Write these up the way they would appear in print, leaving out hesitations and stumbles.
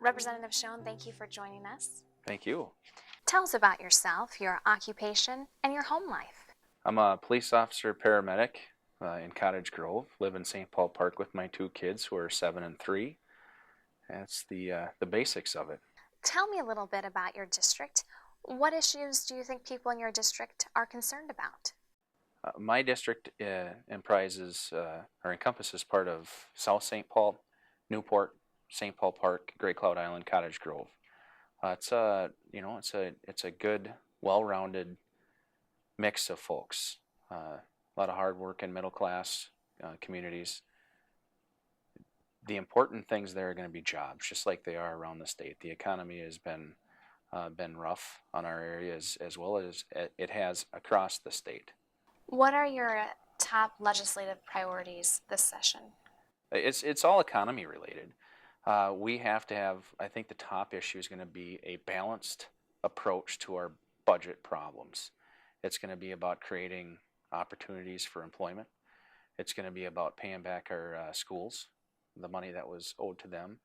Representative Schoen, thank you for joining us. Thank you. Tell us about yourself, your occupation, and your home life. I'm a police officer paramedic in Cottage Grove. Live in St. Paul Park with my two kids who are 7 and 3. That's the basics of it. Tell me a little bit about your district. What issues do you think people in your district are concerned about? My district encompasses part of South St. Paul, Newport, St. Paul Park, Great Cloud Island, Cottage Grove. It's a good, well-rounded mix of folks. A lot of hard-working middle-class communities. The important things there are going to be jobs, just like they are around the state. The economy has been rough on our areas as well as it has across the state. What are your top legislative priorities this session? It's all economy related. We have to have, I think the top issue is going to be a balanced approach to our budget problems. It's going to be about creating opportunities for employment. It's going to be about paying back our schools, the money that was owed to them,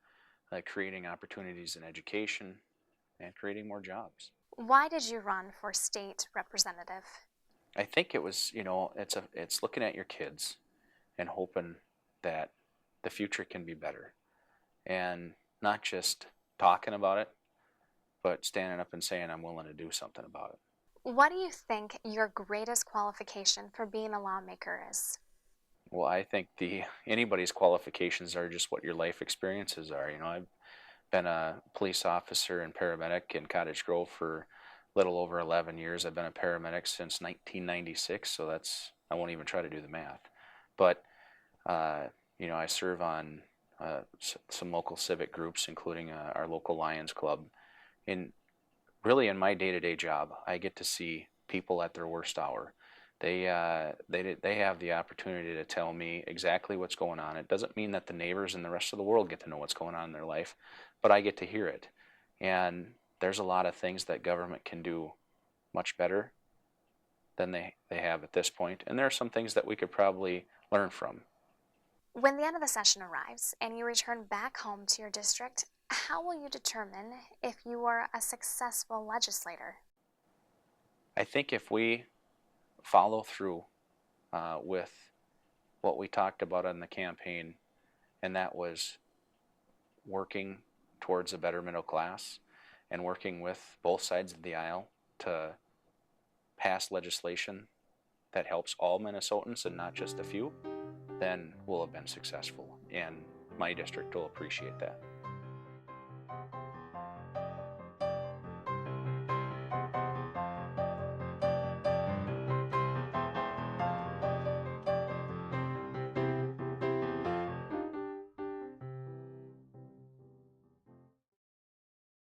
creating opportunities in education, and creating more jobs. Why did you run for state representative? I think it was, it's looking at your kids and hoping that the future can be better. And not just talking about it, but standing up and saying, I'm willing to do something about it. What do you think your greatest qualification for being a lawmaker is? Well, I think anybody's qualifications are just what your life experiences are. I've been a police officer and paramedic in Cottage Grove for a little over 11 years. I've been a paramedic since 1996, so I won't even try to do the math. But, I serve on some local civic groups, including our local Lions Club. Really in my day-to-day job, I get to see people at their worst hour. They have the opportunity to tell me exactly what's going on. It doesn't mean that the neighbors and the rest of the world get to know what's going on in their life, but I get to hear it. And there's a lot of things that government can do much better than they have at this point. And there are some things that we could probably learn from. When the end of the session arrives and you return back home to your district, how will you determine if you are a successful legislator? I think if we follow through with what we talked about on the campaign, and that was working towards a better middle class and working with both sides of the aisle to pass legislation that helps all Minnesotans and not just a few, then we'll have been successful, and my district will appreciate that.